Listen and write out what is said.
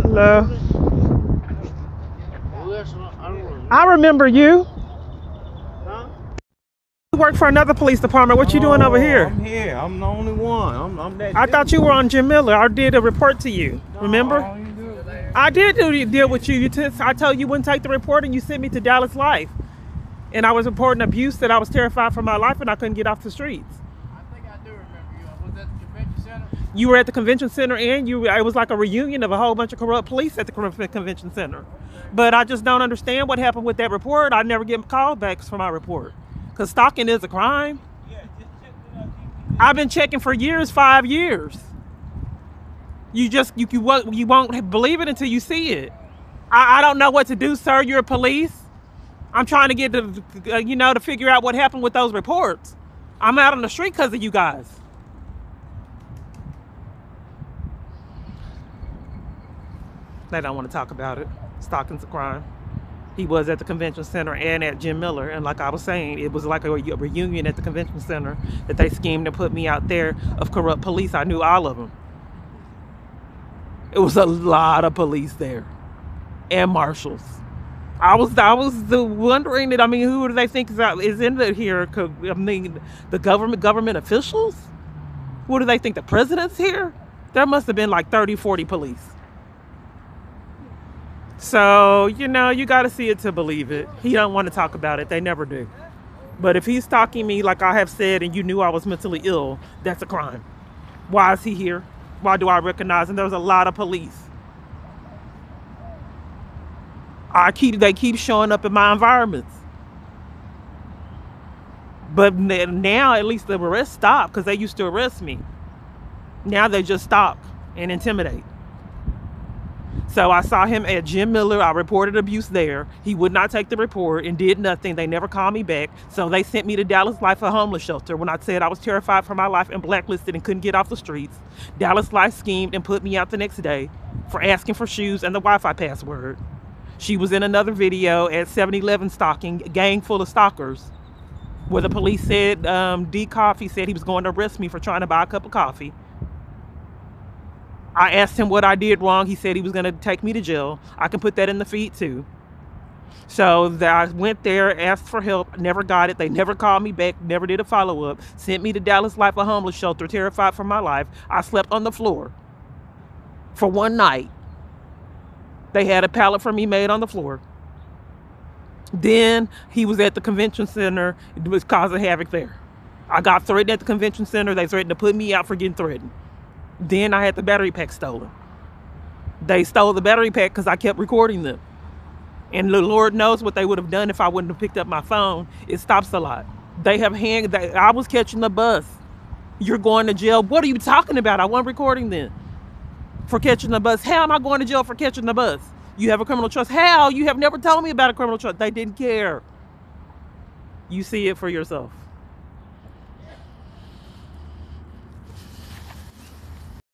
Hello. I remember you. Huh? You work for another police department. What you doing over here? I'm here. I'm the only one. I'm that. I thought you were on Jim Miller. I did a report to you. Remember? I did deal with you. I told you wouldn't take the report, and you sent me to Dallas Life. And I was reporting abuse that I was terrified for my life, and I couldn't get off the streets. I think I do remember you. Was that the convention center? You were at the convention center, and it was like a reunion of a whole bunch of corrupt police at the convention center. But I just don't understand what happened with that report. I never get callbacks for my report. Because stalking is a crime. Yeah, just check it out. I've been checking for years, 5 years. You won't believe it until you see it. I don't know what to do, sir. You're police. I'm trying to get to figure out what happened with those reports. I'm out on the street because of you guys. They don't want to talk about it. Stalking's a crime. He was at the convention center and at Jim Miller, and like I was saying, it was like a reunion at the convention center that they schemed to put me out there of corrupt police. I knew all of them. It was a lot of police there and marshals. I was wondering that, who do they think is in here? The government officials? What do they think, the president's here? There must have been like 30, 40 police. So, you got to see it to believe it. He don't want to talk about it. They never do. But if he's stalking me, like I have said, and you knew I was mentally ill, that's a crime. Why is he here? Why do I recognize him? There's a lot of police. They keep showing up in my environments. But now at least the arrests stop, because they used to arrest me. Now they just stalk and intimidate. So I saw him at Jim Miller. I reported abuse there. He would not take the report and did nothing. They never called me back. So they sent me to Dallas Life, a homeless shelter, when I said I was terrified for my life and blacklisted and couldn't get off the streets. Dallas Life schemed and put me out the next day for asking for shoes and the Wi-Fi password. She was in another video at 7-Eleven stalking, a gang full of stalkers, where the police said D Coffee said he was going to arrest me for trying to buy a cup of coffee. I asked him what I did wrong. He said he was going to take me to jail. I can put that in the feed too. So I went there, asked for help, never got it. They never called me back, never did a follow-up. Sent me to Dallas Life, a homeless shelter, terrified for my life. I slept on the floor for one night. They had a pallet for me made on the floor. Then he was at the convention center. It was causing havoc there. I got threatened at the convention center. They threatened to put me out for getting threatened. Then I had the battery pack stolen. They stole the battery pack because I kept recording them. And the Lord knows what they would have done if I wouldn't have picked up my phone. It stops a lot. I was catching the bus. You're going to jail. What are you talking about? I wasn't recording them. For catching the bus. How am I going to jail for catching the bus? You have a criminal trust. How? You have never told me about a criminal trust. They didn't care. You see it for yourself.